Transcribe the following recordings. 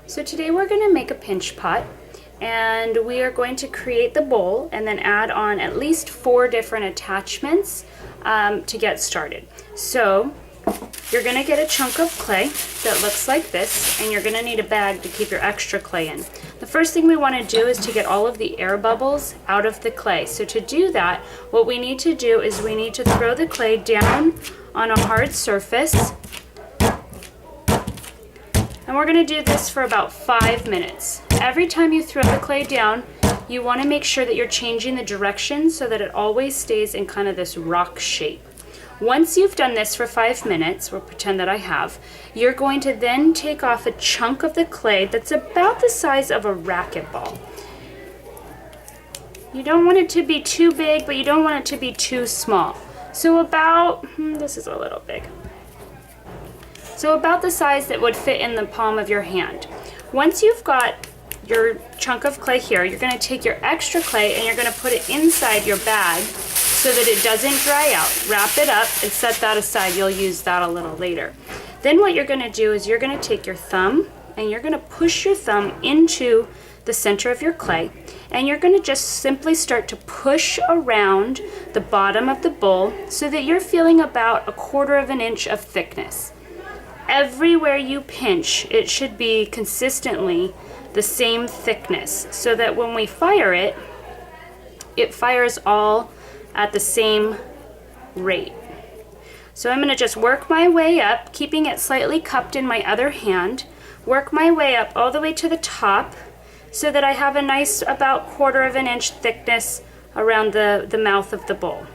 So today we're going to make a pinch pot, and we are going to create the bowl and then add on at least 4 different attachments to get started. So you're going to get a chunk of clay that looks like this, and you're going to need a bag to keep your extra clay in. The first thing we want to do is to get all of the air bubbles out of the clay. So to do that, what we need to do is we need to throw the clay down on a hard surface. And we're going to do this for about 5 minutes. Every time you throw the clay down, you want to make sure that you're changing the direction so that it always stays in kind of this rock shape. Once you've done this for 5 minutes, we'll pretend that I have, you're going to then take off a chunk of the clay that's about the size of a racquetball. You don't want it to be too big, but you don't want it to be too small. So about, this is a little big. So about the size that would fit in the palm of your hand. Once you've got your chunk of clay here, you're going to take your extra clay and you're going to put it inside your bag so that it doesn't dry out. Wrap it up and set that aside. You'll use that a little later. Then what you're going to do is you're going to take your thumb and you're going to push your thumb into the center of your clay, and you're going to just simply start to push around the bottom of the bowl so that you're feeling about 1/4 inch of thickness. Everywhere you pinch, it should be consistently the same thickness so that when we fire it, it fires all at the same rate. So I'm going to just work my way up, keeping it slightly cupped in my other hand, work my way up all the way to the top so that I have a nice about 1/4 inch thickness around the mouth of the bowl.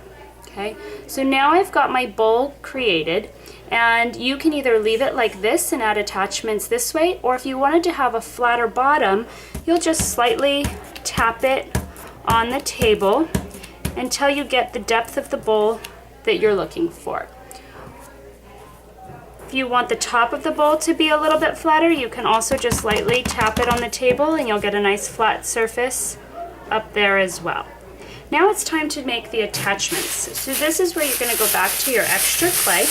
Okay, so now I've got my bowl created, and you can either leave it like this and add attachments this way, or if you wanted to have a flatter bottom, you'll just slightly tap it on the table until you get the depth of the bowl that you're looking for. If you want the top of the bowl to be a little bit flatter, you can also just lightly tap it on the table and you'll get a nice flat surface up there as well. Now it's time to make the attachments. So this is where you're going to go back to your extra clay.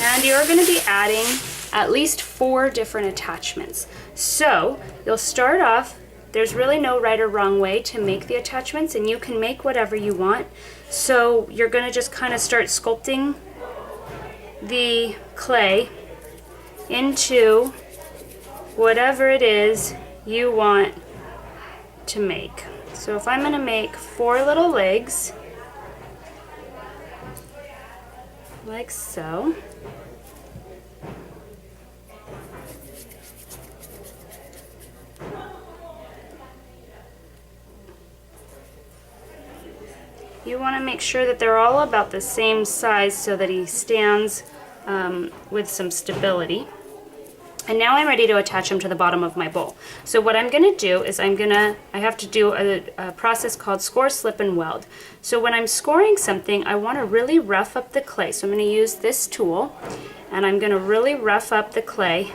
And you're going to be adding at least 4 different attachments. So you'll start off, there's really no right or wrong way to make the attachments, and you can make whatever you want. So you're going to just kind of start sculpting the clay into whatever it is you want to make. So if I'm going to make 4 little legs, like so. You want to make sure that they're all about the same size so that he stands with some stability. And now I'm ready to attach them to the bottom of my bowl. So what I'm going to do is I have to do a process called score, slip, and weld. So when I'm scoring something, I want to really rough up the clay. So I'm going to use this tool, and I'm going to really rough up the clay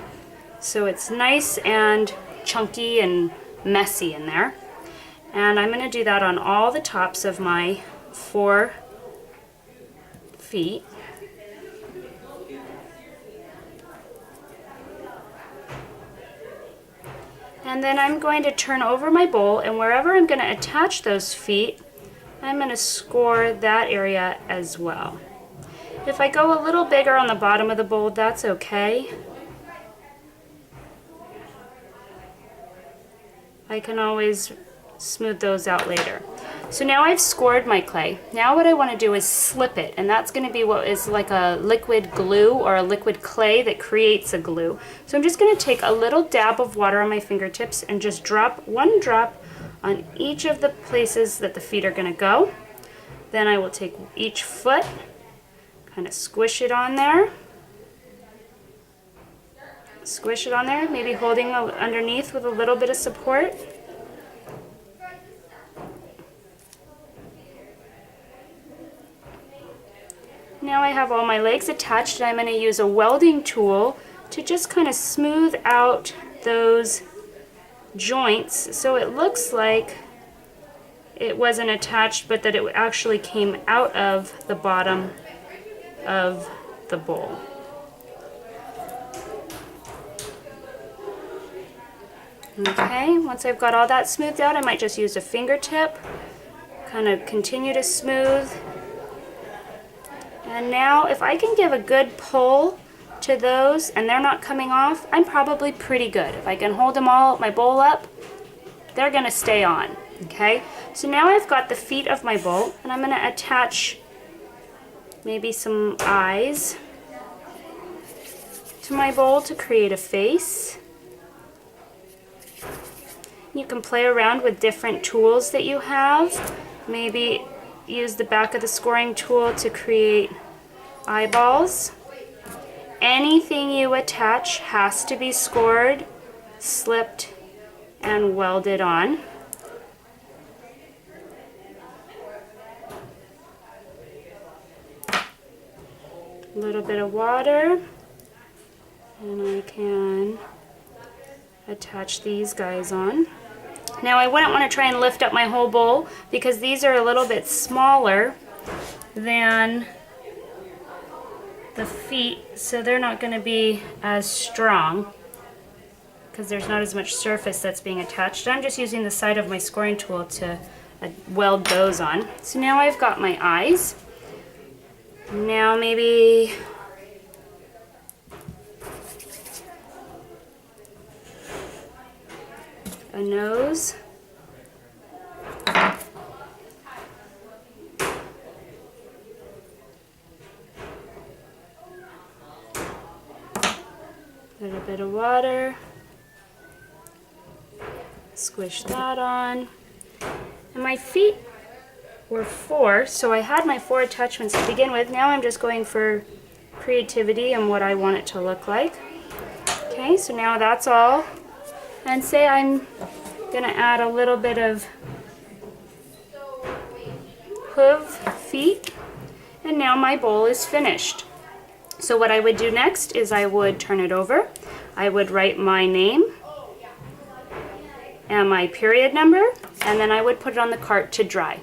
so it's nice and chunky and messy in there. And I'm going to do that on all the tops of my 4 feet. And then I'm going to turn over my bowl, and wherever I'm going to attach those feet, I'm going to score that area as well. If I go a little bigger on the bottom of the bowl, that's okay. I can always smooth those out later. So now I've scored my clay. Now what I want to do is slip it, and that's going to be what is like a liquid glue or a liquid clay that creates a glue. So I'm just going to take a little dab of water on my fingertips and just drop 1 drop on each of the places that the feet are going to go. Then I will take each foot, kind of squish it on there. Squish it on there, maybe holding underneath with a little bit of support. Now I have all my legs attached, and I'm going to use a welding tool to just kind of smooth out those joints so it looks like it wasn't attached, but that it actually came out of the bottom of the bowl. Okay, once I've got all that smoothed out, I might just use a fingertip, kind of continue to smooth. And now if I can give a good pull to those and they're not coming off, I'm probably pretty good. If I can hold them all, my bowl up, they're gonna stay on, okay? So now I've got the feet of my bowl and I'm gonna attach maybe some eyes to my bowl to create a face. You can play around with different tools that you have. Maybe use the back of the scoring tool to create eyeballs. Anything you attach has to be scored, slipped, and welded on. A little bit of water, and I can attach these guys on. Now I wouldn't want to try and lift up my whole bowl because these are a little bit smaller than the feet, so they're not going to be as strong because there's not as much surface that's being attached. I'm just using the side of my scoring tool to weld those on. So now I've got my eyes. Now maybe a nose. A little bit of water. Squish that on. And my feet were 4, so I had my 4 attachments to begin with. Now I'm just going for creativity and what I want it to look like. Okay, so now that's all. And say I'm gonna add a little bit of hoof feet, and now my bowl is finished. So what I would do next is I would turn it over. I would write my name and my period number, and then I would put it on the cart to dry.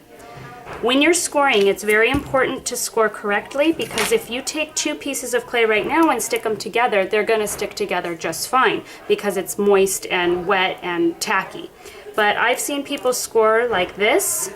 When you're scoring, it's very important to score correctly, because if you take 2 pieces of clay right now and stick them together, they're going to stick together just fine because it's moist and wet and tacky. But I've seen people score like this,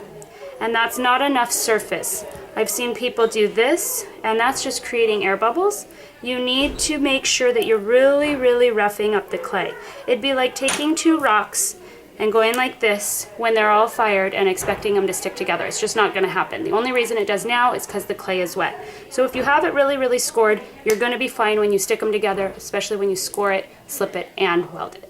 and that's not enough surface. I've seen people do this, and that's just creating air bubbles. You need to make sure that you're really, really roughing up the clay. It'd be like taking 2 rocks and going like this when they're all fired and expecting them to stick together. It's just not going to happen. The only reason it does now is because the clay is wet. So if you have it really, really scored, you're going to be fine when you stick them together, especially when you score it, slip it, and weld it.